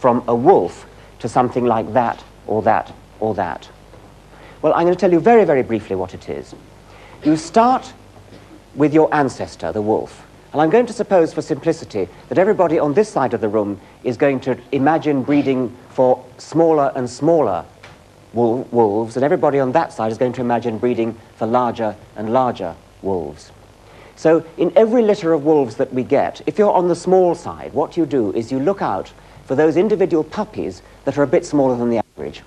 from a wolf to something like that, or that, or that? Well, I'm going to tell you very, very briefly what it is. You start with your ancestor, the wolf. And I'm going to suppose, for simplicity, that everybody on this side of the room is going to imagine breeding for smaller and smaller wolves, and everybody on that side is going to imagine breeding for larger and larger wolves. So in every litter of wolves that we get, if you're on the small side, what you do is you look out for those individual puppies that are a bit smaller than the average.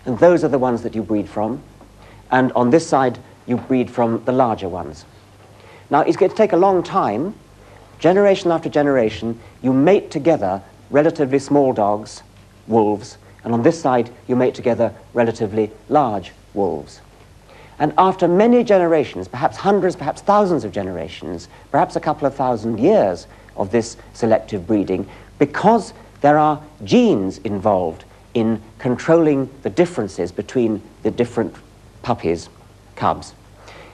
And those are the ones that you breed from. And on this side, you breed from the larger ones. Now, it's going to take a long time. Generation after generation, you mate together relatively small dogs, wolves, and on this side, you mate together relatively large wolves. And after many generations, perhaps hundreds, perhaps thousands of generations, perhaps a couple of thousand years of this selective breeding, because there are genes involved in controlling the differences between the different puppies, cubs,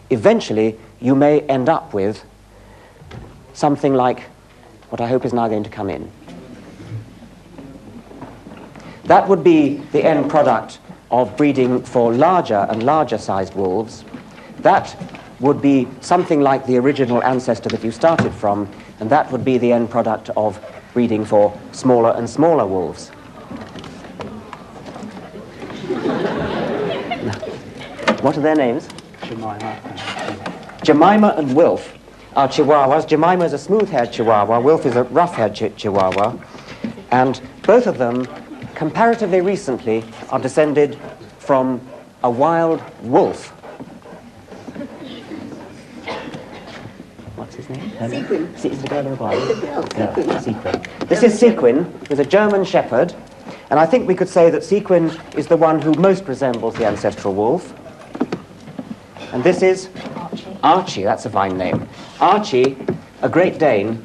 eventually you may end up with something like what I hope is now going to come in. That would be the end product of breeding for larger and larger sized wolves. That would be something like the original ancestor that you started from, and that would be the end product of breeding for smaller and smaller wolves. What are their names? Jemima and Wilf are Chihuahuas. Jemima is a smooth-haired Chihuahua. Wilf is a rough-haired Chihuahua. And both of them, comparatively recently, are descended from a wild wolf. What's his name? Sequin. Is the girl or a boy? Yeah, Sequin. This is Sequin, who's a German shepherd. And I think we could say that Sequin is the one who most resembles the ancestral wolf. And this is Archie, that's a fine name. Archie, a Great Dane,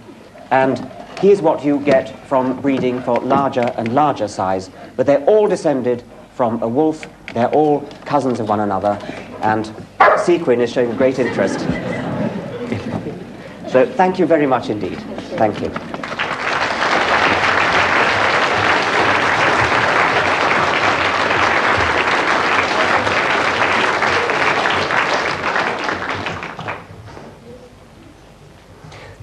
and he is what you get from breeding for larger and larger size, but they're all descended from a wolf, they're all cousins of one another, and Sequin is showing great interest. So thank you very much indeed. Thank you.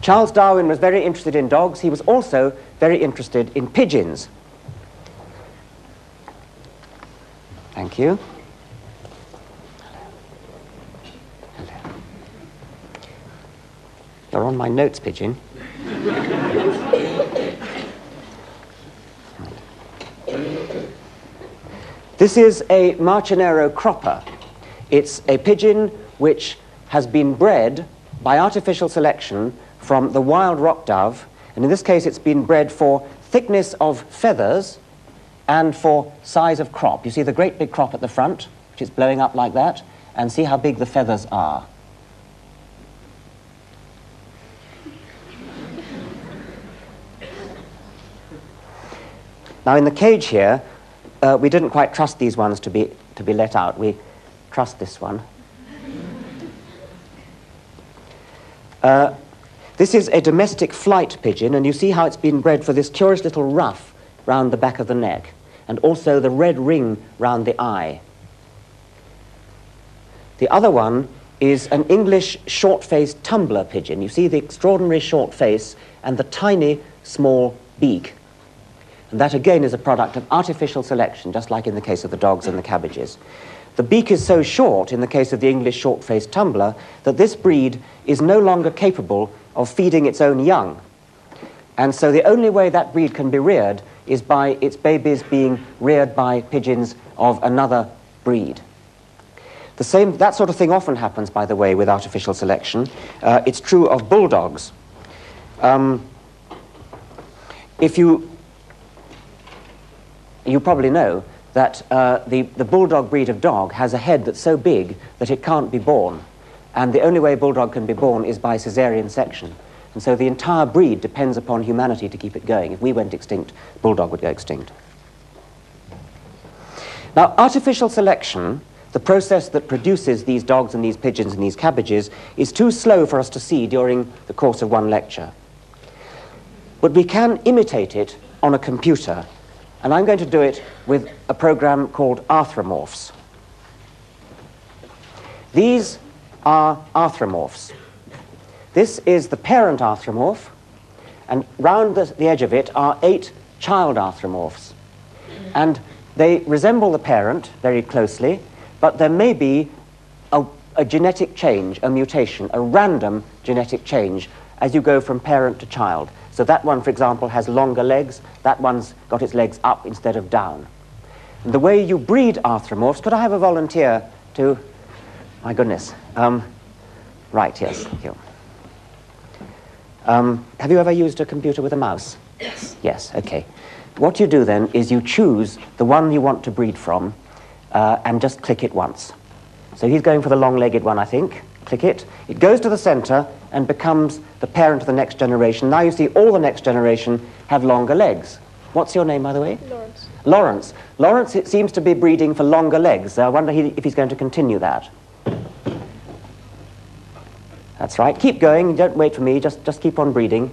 Charles Darwin was very interested in dogs. He was also very interested in pigeons. Thank you. Hello. You're on my notes, Pigeon. This is a Marcinero cropper. It's a pigeon which has been bred by artificial selection from the wild rock dove, and in this case it's been bred for thickness of feathers and for size of crop. You see the great big crop at the front, which is blowing up like that, and see how big the feathers are. Now in the cage here, we didn't quite trust these ones to be let out. We trust this one. This is a domestic flight pigeon, and you see how it's been bred for this curious little ruff round the back of the neck, and also the red ring round the eye. The other one is an English short-faced tumbler pigeon. You see the extraordinary short face and the tiny, small beak. And that, again, is a product of artificial selection, just like in the case of the dogs and the cabbages. The beak is so short, in the case of the English short-faced tumbler, that this breed is no longer capable of feeding its own young. And so the only way that breed can be reared is by its babies being reared by pigeons of another breed. That sort of thing often happens, by the way, with artificial selection. It's true of bulldogs. You probably know that the bulldog breed of dog has a head that's so big that it can't be born. And the only way a bulldog can be born is by caesarean section. And so the entire breed depends upon humanity to keep it going. If we went extinct, bulldog would go extinct. Now, artificial selection, the process that produces these dogs and these pigeons and these cabbages, is too slow for us to see during the course of one lecture. But we can imitate it on a computer and I'm going to do it with a program called arthropomorphs. These are arthropomorphs. This is the parent arthropomorph, and round the edge of it are 8 child arthropomorphs. And they resemble the parent very closely, but there may be a genetic change, a mutation, a random genetic change as you go from parent to child. So that one, for example, has longer legs. That one's got its legs up instead of down. And the way you breed arthropomorphs, could I have a volunteer to... My goodness. Right, yes, thank you. Have you ever used a computer with a mouse? Yes. Yes, okay. What you do then is you choose the one you want to breed from and just click it once. So he's going for the long-legged one, I think. Click it. It goes to the center and becomes the parent of the next generation. Now you see all the next generation have longer legs. What's your name, by the way? Lawrence. Lawrence. Lawrence, it seems to be breeding for longer legs. I wonder if he's going to continue that. That's right. Keep going. Don't wait for me. Just keep on breeding.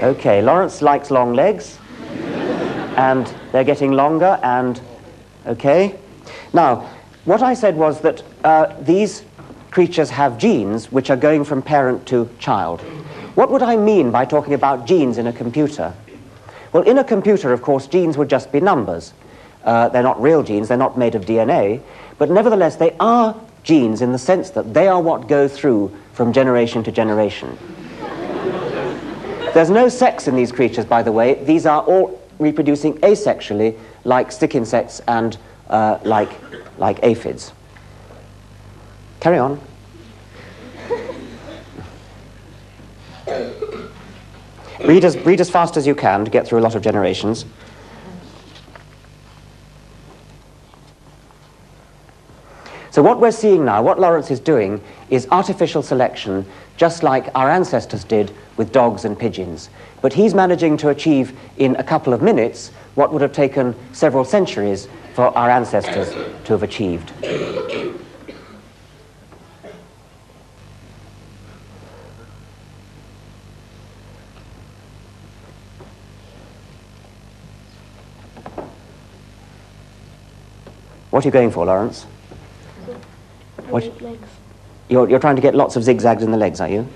Okay, Lawrence likes long legs. And they're getting longer and... Okay. Now, what I said was that these creatures have genes which are going from parent to child. What would I mean by talking about genes in a computer? Well, in a computer, of course, genes would just be numbers. They're not real genes, they're not made of DNA, but nevertheless they are genes in the sense that they are what go through from generation to generation. There's no sex in these creatures, by the way. These are all reproducing asexually, like stick insects and like aphids. Carry on. Breed as fast as you can to get through a lot of generations. So what we're seeing now, what Lawrence is doing, is artificial selection, just like our ancestors did with dogs and pigeons. But he's managing to achieve in a couple of minutes what would have taken several centuries for our ancestors to have achieved. What are you going for, Lawrence? What? Legs. You're trying to get lots of zigzags in the legs, are you?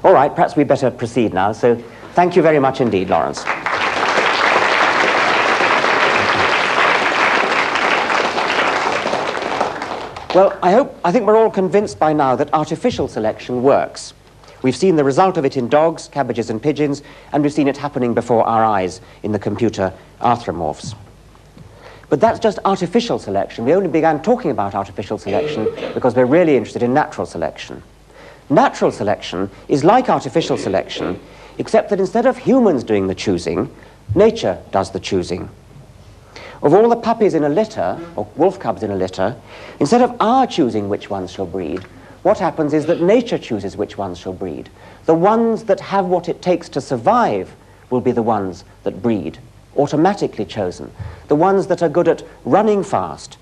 All right, perhaps we'd better proceed now. So thank you very much indeed, Lawrence. Well, I think we're all convinced by now that artificial selection works. We've seen the result of it in dogs, cabbages and pigeons, and we've seen it happening before our eyes in the computer arthropomorphs. But that's just artificial selection. We only began talking about artificial selection because we're really interested in natural selection. Natural selection is like artificial selection, except that instead of humans doing the choosing, nature does the choosing. Of all the puppies in a litter, or wolf cubs in a litter, instead of our choosing which ones shall breed, what happens is that nature chooses which ones shall breed. The ones that have what it takes to survive will be the ones that breed, automatically chosen. The ones that are good at running fast,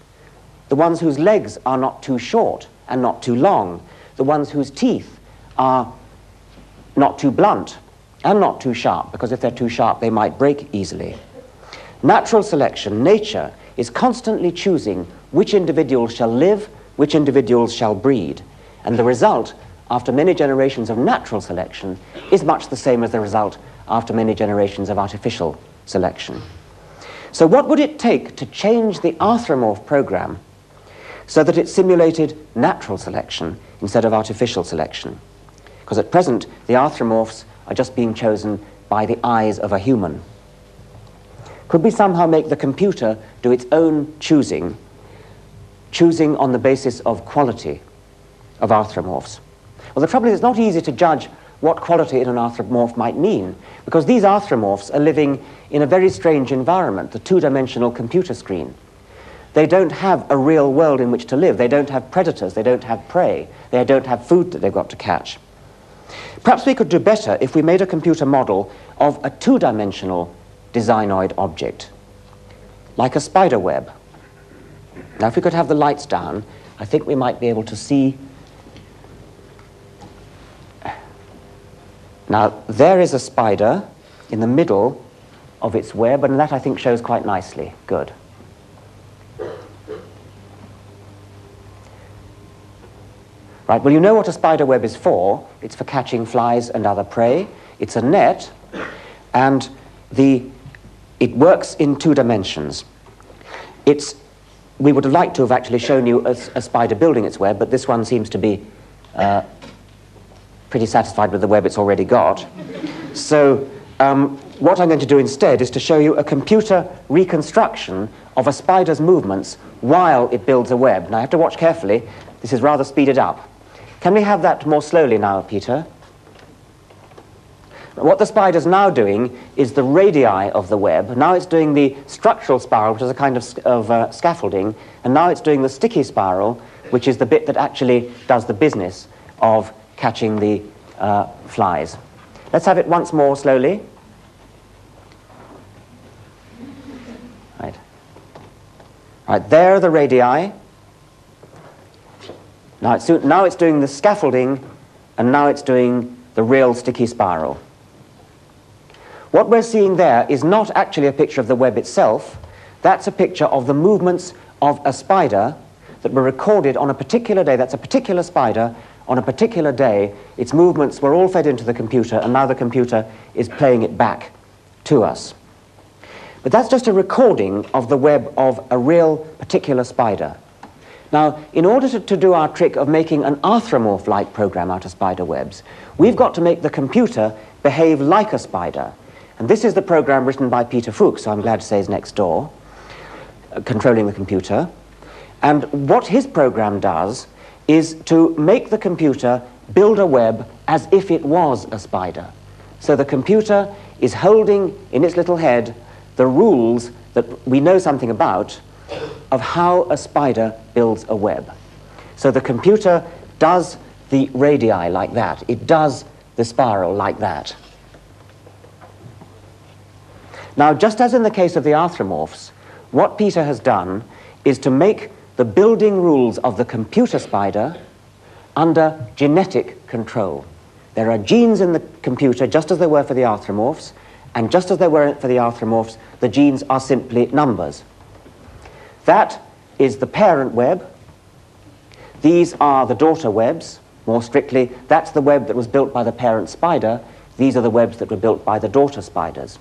the ones whose legs are not too short and not too long, the ones whose teeth are not too blunt and not too sharp, because if they're too sharp they might break easily. Natural selection, nature, is constantly choosing which individuals shall live, which individuals shall breed. And the result, after many generations of natural selection, is much the same as the result after many generations of artificial selection. So what would it take to change the arthropomorph program so that it simulated natural selection instead of artificial selection? Because at present, the arthropomorphs are just being chosen by the eyes of a human. Could we somehow make the computer do its own choosing on the basis of quality of arthropomorphs? Well, the trouble is it's not easy to judge what quality in an arthropomorph might mean, because these arthropomorphs are living in a very strange environment, the two-dimensional computer screen. They don't have a real world in which to live. They don't have predators. They don't have prey. They don't have food that they've got to catch. Perhaps we could do better if we made a computer model of a two-dimensional designoid object, like a spider web. Now, if we could have the lights down, I think we might be able to see Now, there is a spider in the middle of its web, and that I think shows quite nicely. Good. Right, well, you know what a spider web is for. It's for catching flies and other prey. It's a net, and it works in 2 dimensions. We would have liked to have actually shown you a spider building its web, but this one seems to be pretty satisfied with the web it's already got. So what I'm going to do instead is to show you a computer reconstruction of a spider's movements while it builds a web. Now, I have to watch carefully. This is rather speeded up. Can we have that more slowly now, Peter? What the spider's now doing is the radii of the web. Now it's doing the structural spiral, which is a kind of scaffolding, and now it's doing the sticky spiral, which is the bit that actually does the business of catching the flies. Let's have it once more slowly. Right. Right, there are the radii. Now it's doing the scaffolding, and now it's doing the real sticky spiral. What we're seeing there is not actually a picture of the web itself. That's a picture of the movements of a spider that were recorded on a particular day. That's a particular spider on a particular day. Its movements were all fed into the computer, and now the computer is playing it back to us. But that's just a recording of the web of a real particular spider. Now, in order to do our trick of making an arthropomorph-like program out of spider webs, we've got to make the computer behave like a spider. And this is the program written by Peter Fuchs, so I'm glad to say is next door, controlling the computer. And what his program does is to make the computer build a web as if it was a spider. So the computer is holding in its little head the rules that we know something about of how a spider builds a web. So the computer does the radii like that. It does the spiral like that. Now, just as in the case of the arthropomorphs, what Peter has done is to make the building rules of the computer spider under genetic control. There are genes in the computer just as there were for the arthropomorphs, and just as there were for the arthropomorphs, the genes are simply numbers. That is the parent web. These are the daughter webs. More strictly, that's the web that was built by the parent spider. These are the webs that were built by the daughter spiders.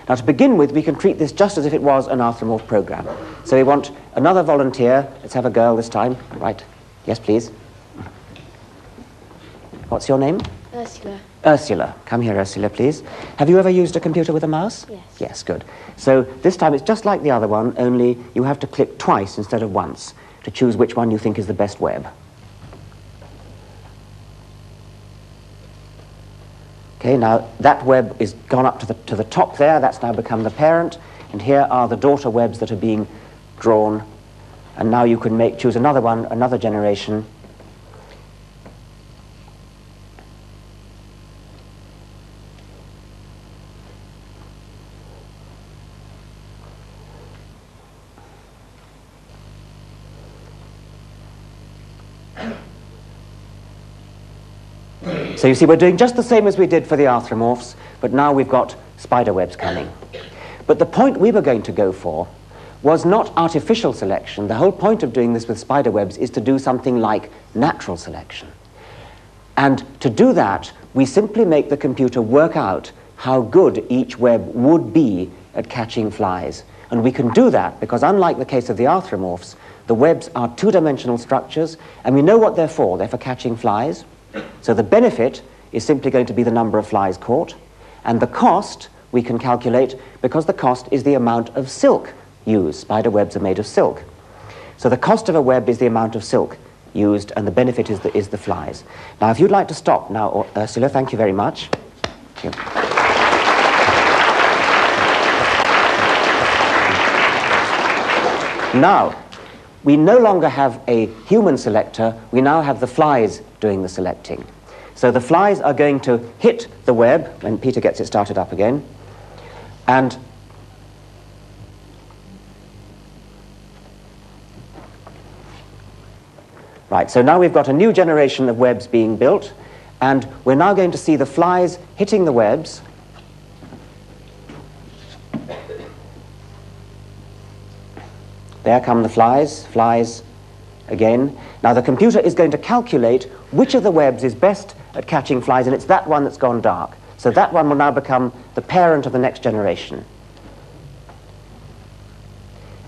Now, to begin with, we can treat this just as if it was an arthropomorph program. So we want another volunteer. Let's have a girl this time. Right. Yes, please. What's your name? Ursula. Ursula. Come here, Ursula, please. Have you ever used a computer with a mouse? Yes. Yes, good. So this time it's just like the other one, only you have to click twice instead of once to choose which one you think is the best web. Okay, now that web is gone up to the top there. That's now become the parent, and here are the daughter webs that are being drawn. And now you can choose another one, another generation. So you see, we're doing just the same as we did for the arthropomorphs, but now we've got spider webs coming. But the point we were going to go for was not artificial selection. The whole point of doing this with spider webs is to do something like natural selection. And to do that, we simply make the computer work out how good each web would be at catching flies. And we can do that because, unlike the case of the arthropomorphs, the webs are two-dimensional structures, and we know what they're for. They're for catching flies. So the benefit is simply going to be the number of flies caught, and the cost we can calculate because the cost is the amount of silk used. Spider webs are made of silk. So the cost of a web is the amount of silk used, and the benefit is the flies. Now, if you'd like to stop now, Ursula, thank you very much. Thank you. Now, we no longer have a human selector, we now have the flies doing the selecting. So the flies are going to hit the web, when Peter gets it started up again, and right, so now we've got a new generation of webs being built, And we're now going to see the flies hitting the webs. There come the flies again. Now the computer is going to calculate which of the webs is best at catching flies, and it's that one that's gone dark. So that one will now become the parent of the next generation.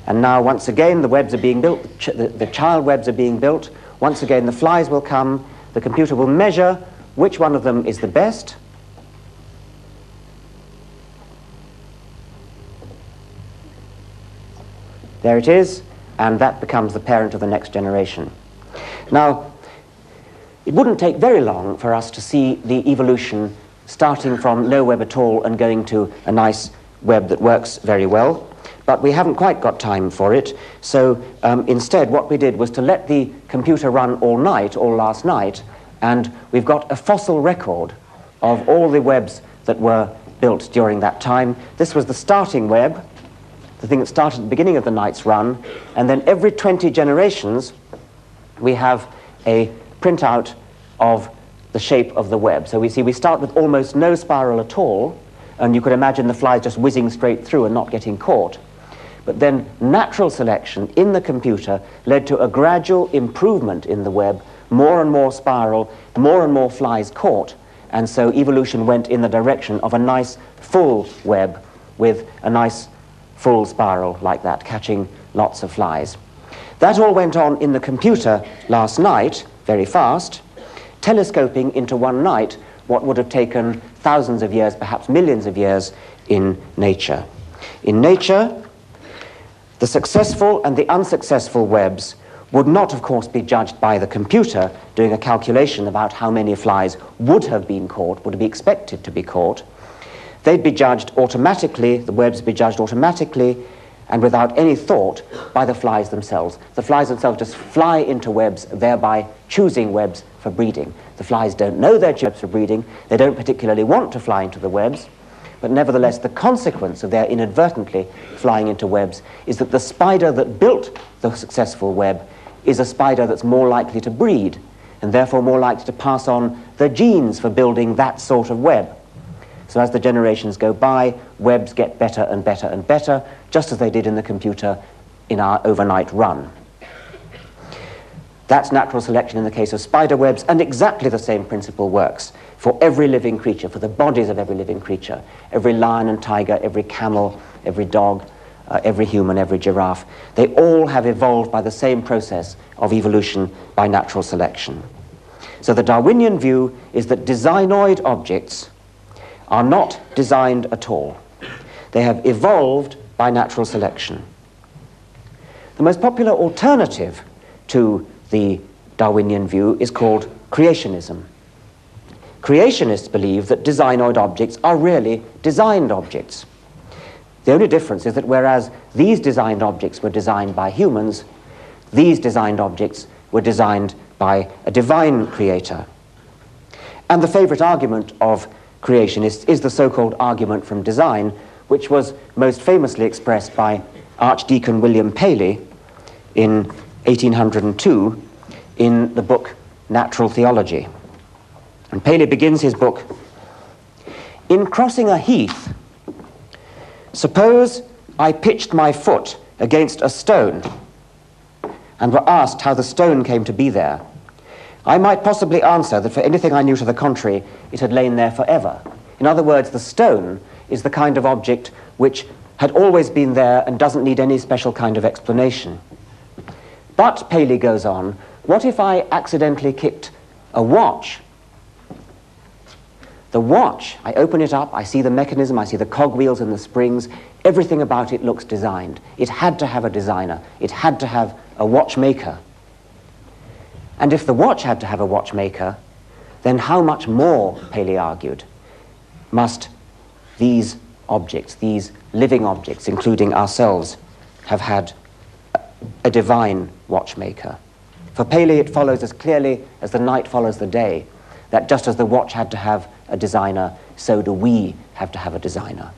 And now once again the webs are being built, the child webs are being built. Once again the flies will come, the computer will measure which one of them is the best. There it is, and that becomes the parent of the next generation. Now, it wouldn't take very long for us to see the evolution starting from no web at all and going to a nice web that works very well, but we haven't quite got time for it, so instead what we did was to let the computer run all night, all last night, and we've got a fossil record of all the webs that were built during that time. This was the starting web, the thing that started at the beginning of the night's run, and then every 20 generations we have a printout of the shape of the web. So we see we start with almost no spiral at all, and you could imagine the flies just whizzing straight through and not getting caught. But then natural selection in the computer led to a gradual improvement in the web, more and more spiral, more and more flies caught, and so evolution went in the direction of a nice full web with a nice full spiral like that, catching lots of flies. That all went on in the computer last night, very fast, telescoping into one night what would have taken thousands of years, perhaps millions of years, in nature. In nature, the successful and the unsuccessful webs would not, of course, be judged by the computer doing a calculation about how many flies would have been caught, would be expected to be caught. They'd be judged automatically, the webs would be judged automatically and without any thought by the flies themselves. The flies themselves just fly into webs, thereby choosing webs for breeding. The flies don't know they're webs for breeding, they don't particularly want to fly into the webs, but nevertheless the consequence of their inadvertently flying into webs is that the spider that built the successful web is a spider that's more likely to breed, and therefore more likely to pass on the genes for building that sort of web. So as the generations go by, webs get better and better and better, just as they did in the computer in our overnight run. That's natural selection in the case of spider webs, and exactly the same principle works for every living creature, for the bodies of every living creature. Every lion and tiger, every camel, every dog, every human, every giraffe. They all have evolved by the same process of evolution by natural selection. So the Darwinian view is that designoid objects are not designed at all. They have evolved by natural selection. The most popular alternative to the Darwinian view is called creationism. Creationists believe that designoid objects are really designed objects. The only difference is that whereas these designed objects were designed by humans, these designed objects were designed by a divine creator. And the favorite argument of creationists is the so-called argument from design, which was most famously expressed by Archdeacon William Paley in 1802 in the book Natural Theology. And Paley begins his book, "In crossing a heath, suppose I pitched my foot against a stone and were asked how the stone came to be there. I might possibly answer that for anything I knew to the contrary, it had lain there forever." In other words, the stone is the kind of object which had always been there and doesn't need any special kind of explanation. But, Paley goes on, what if I accidentally kicked a watch? The watch, I open it up, I see the mechanism, I see the cogwheels and the springs, everything about it looks designed. It had to have a designer, it had to have a watchmaker. And if the watch had to have a watchmaker, then how much more, Paley argued, must these objects, these living objects, including ourselves, have had a divine watchmaker? For Paley, it follows as clearly as the night follows the day, that just as the watch had to have a designer, so do we have to have a designer.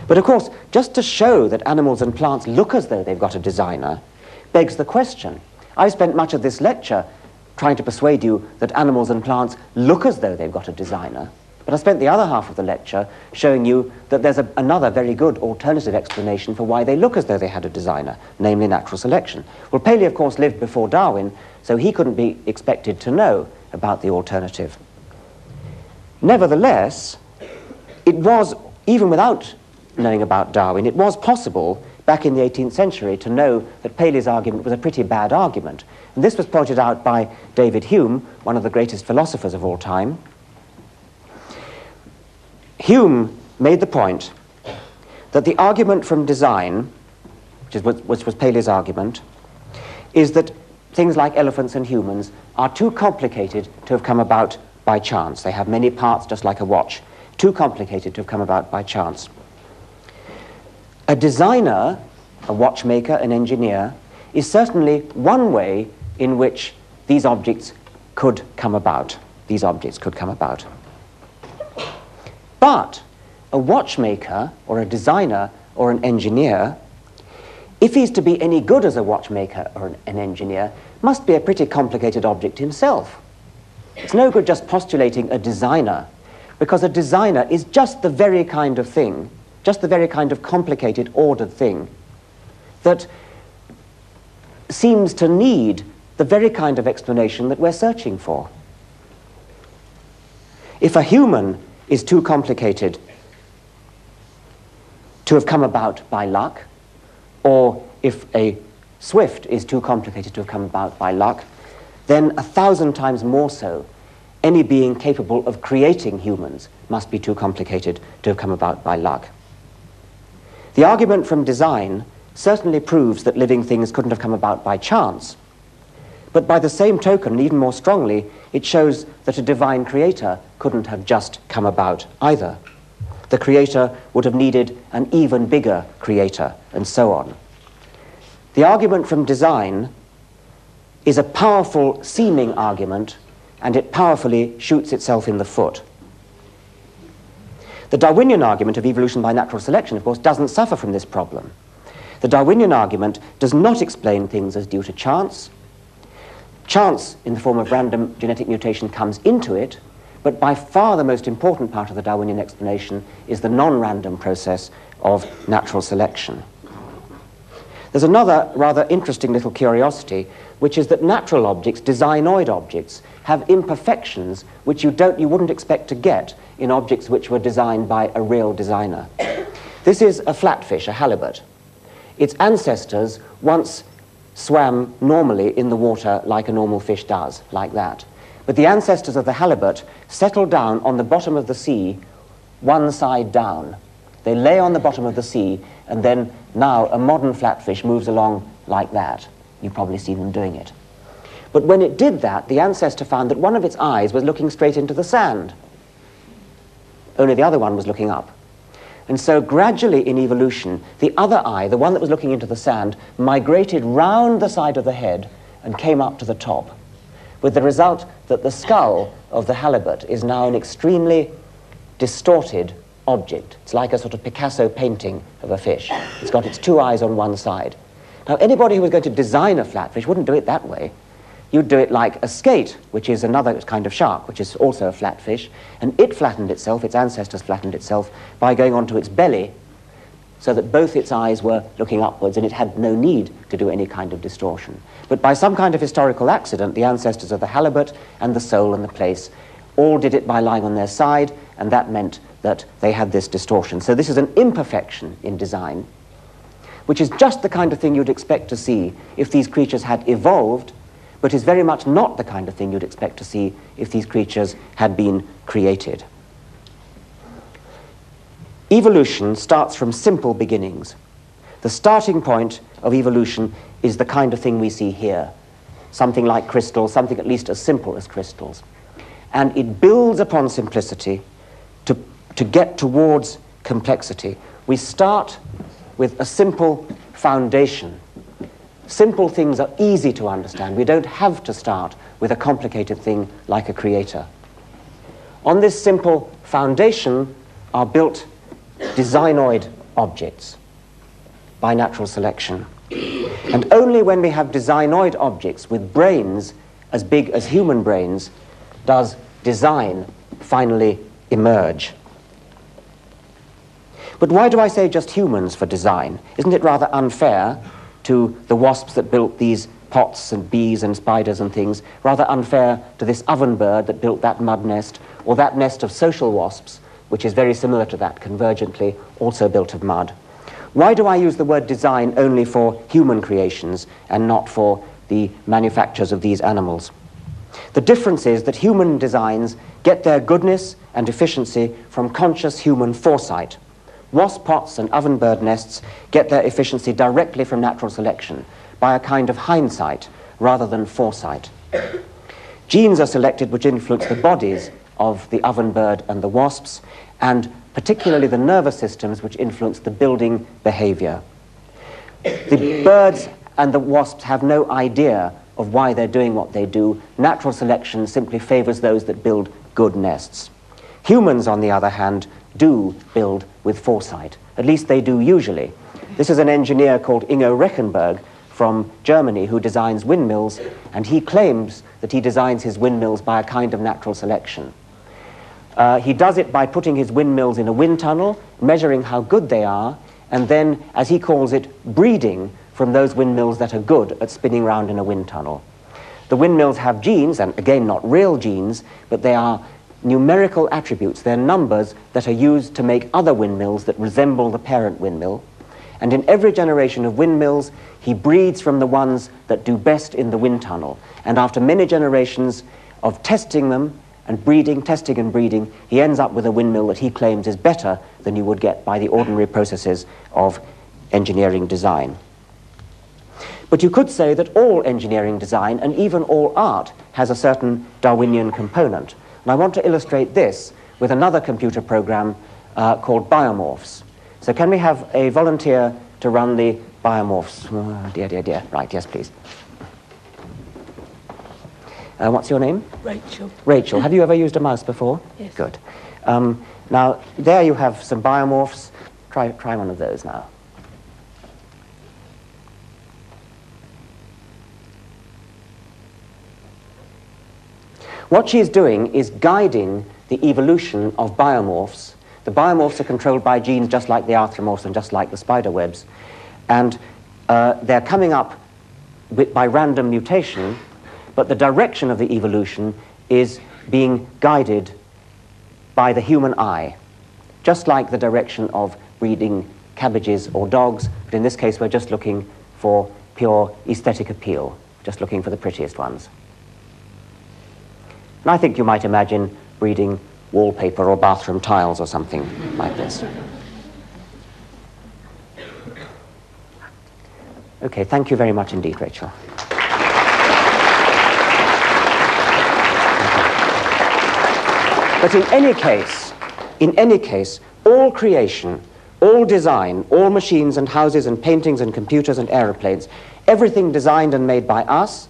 But of course, just to show that animals and plants look as though they've got a designer begs the question. I've spent much of this lecture trying to persuade you that animals and plants look as though they've got a designer. But I spent the other half of the lecture showing you that there's another very good alternative explanation for why they look as though they had a designer, namely natural selection. Well, Paley, of course, lived before Darwin, so he couldn't be expected to know about the alternative. Nevertheless, it was, even without knowing about Darwin, it was possible back in the 18th century to know that Paley's argument was a pretty bad argument. And this was pointed out by David Hume, one of the greatest philosophers of all time. Hume made the point that the argument from design, which was Paley's argument, is that things like elephants and humans are too complicated to have come about by chance. They have many parts, just like a watch. Too complicated to have come about by chance. A designer, a watchmaker, an engineer, is certainly one way in which these objects could come about. These objects could come about. But a watchmaker, or a designer, or an engineer, if he's to be any good as a watchmaker or an engineer, must be a pretty complicated object himself. It's no good just postulating a designer, because a designer is just the very kind of thing, just the very kind of complicated, ordered thing that seems to need the very kind of explanation that we're searching for. If a human is too complicated to have come about by luck, or if a swift is too complicated to have come about by luck, then 1,000 times more so, any being capable of creating humans must be too complicated to have come about by luck. The argument from design certainly proves that living things couldn't have come about by chance, but by the same token, and even more strongly, it shows that a divine creator couldn't have just come about either. The creator would have needed an even bigger creator, and so on. The argument from design is a powerful seeming argument, and it powerfully shoots itself in the foot. The Darwinian argument of evolution by natural selection, of course, doesn't suffer from this problem. The Darwinian argument does not explain things as due to chance. Chance, in the form of random genetic mutation, comes into it, but by far the most important part of the Darwinian explanation is the non-random process of natural selection. There's another rather interesting little curiosity, which is that natural objects, designoid objects, have imperfections which you wouldn't expect to get in objects which were designed by a real designer. This is a flatfish, a halibut. Its ancestors once swam normally in the water like a normal fish does, like that. But the ancestors of the halibut settled down on the bottom of the sea, one side down. They lay on the bottom of the sea, and then now a modern flatfish moves along like that. You probably see them doing it. But when it did that, the ancestor found that one of its eyes was looking straight into the sand. Only the other one was looking up. And so gradually in evolution, the other eye, the one that was looking into the sand, migrated round the side of the head and came up to the top, with the result that the skull of the halibut is now an extremely distorted object. It's like a sort of Picasso painting of a fish. It's got its two eyes on one side. Now, anybody who was going to design a flatfish wouldn't do it that way. You'd do it like a skate, which is another kind of shark, which is also a flatfish, and it flattened itself, its ancestors flattened itself, by going onto its belly, so that both its eyes were looking upwards, and it had no need to do any kind of distortion. But by some kind of historical accident, the ancestors of the halibut and the sole and the plaice all did it by lying on their side, and that meant that they had this distortion. So this is an imperfection in design, which is just the kind of thing you'd expect to see if these creatures had evolved, but is very much not the kind of thing you'd expect to see if these creatures had been created. Evolution starts from simple beginnings. The starting point of evolution is the kind of thing we see here, something like crystals, something at least as simple as crystals. And it builds upon simplicity to get towards complexity. We start with a simple foundation. Simple things are easy to understand. We don't have to start with a complicated thing like a creator. On this simple foundation are built designoid objects by natural selection. And only when we have designoid objects with brains as big as human brains does design finally emerge. But why do I say just humans for design? Isn't it rather unfair to the wasps that built these pots and bees and spiders and things, rather unfair to this oven bird that built that mud nest, or that nest of social wasps, which is very similar to that, convergently, also built of mud? Why do I use the word design only for human creations and not for the manufactures of these animals? The difference is that human designs get their goodness and efficiency from conscious human foresight. Wasp pots and oven bird nests get their efficiency directly from natural selection, by a kind of hindsight rather than foresight. Genes are selected which influence the bodies of the oven bird and the wasps, and particularly the nervous systems which influence the building behavior. The birds and the wasps have no idea of why they're doing what they do. Natural selection simply favors those that build good nests. Humans, on the other hand, do build with foresight. At least they do usually. This is an engineer called Ingo Rechenberg from Germany who designs windmills, and he claims that he designs his windmills by a kind of natural selection. He does it by putting his windmills in a wind tunnel, measuring how good they are, and then, as he calls it, breeding from those windmills that are good at spinning round in a wind tunnel. The windmills have genes, and again not real genes, but they are numerical attributes. They're numbers that are used to make other windmills that resemble the parent windmill. And in every generation of windmills, he breeds from the ones that do best in the wind tunnel. And after many generations of testing them and breeding, testing and breeding, he ends up with a windmill that he claims is better than you would get by the ordinary processes of engineering design. But you could say that all engineering design, and even all art, has a certain Darwinian component. And I want to illustrate this with another computer program called Biomorphs. So can we have a volunteer to run the Biomorphs? Oh, dear, dear, dear. Right, yes, please. What's your name? Rachel. Rachel. Have you ever used a mouse before? Yes. Good. Now, there you have some biomorphs. Try one of those now. What she's doing is guiding the evolution of biomorphs. The biomorphs are controlled by genes just like the arthropomorphs and just like the spider webs. And they're coming up by random mutation, but the direction of the evolution is being guided by the human eye, just like the direction of breeding cabbages or dogs, but in this case we're just looking for pure aesthetic appeal, just looking for the prettiest ones. And I think you might imagine breeding wallpaper or bathroom tiles or something like this. Okay, thank you very much indeed, Rachel. But in any case, all creation, all design, all machines and houses and paintings and computers and aeroplanes, everything designed and made by us,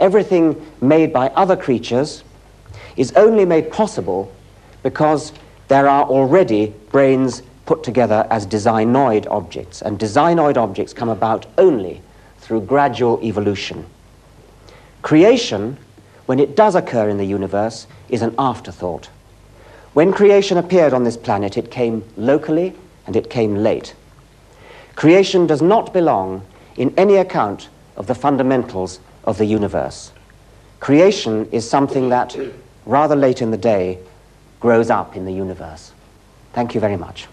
everything made by other creatures, is only made possible because there are already brains put together as designoid objects, and designoid objects come about only through gradual evolution. Creation, when it does occur in the universe, is an afterthought. When creation appeared on this planet, it came locally and it came late. Creation does not belong in any account of the fundamentals of the universe. Creation is something that, rather late in the day, grows up in the universe. Thank you very much.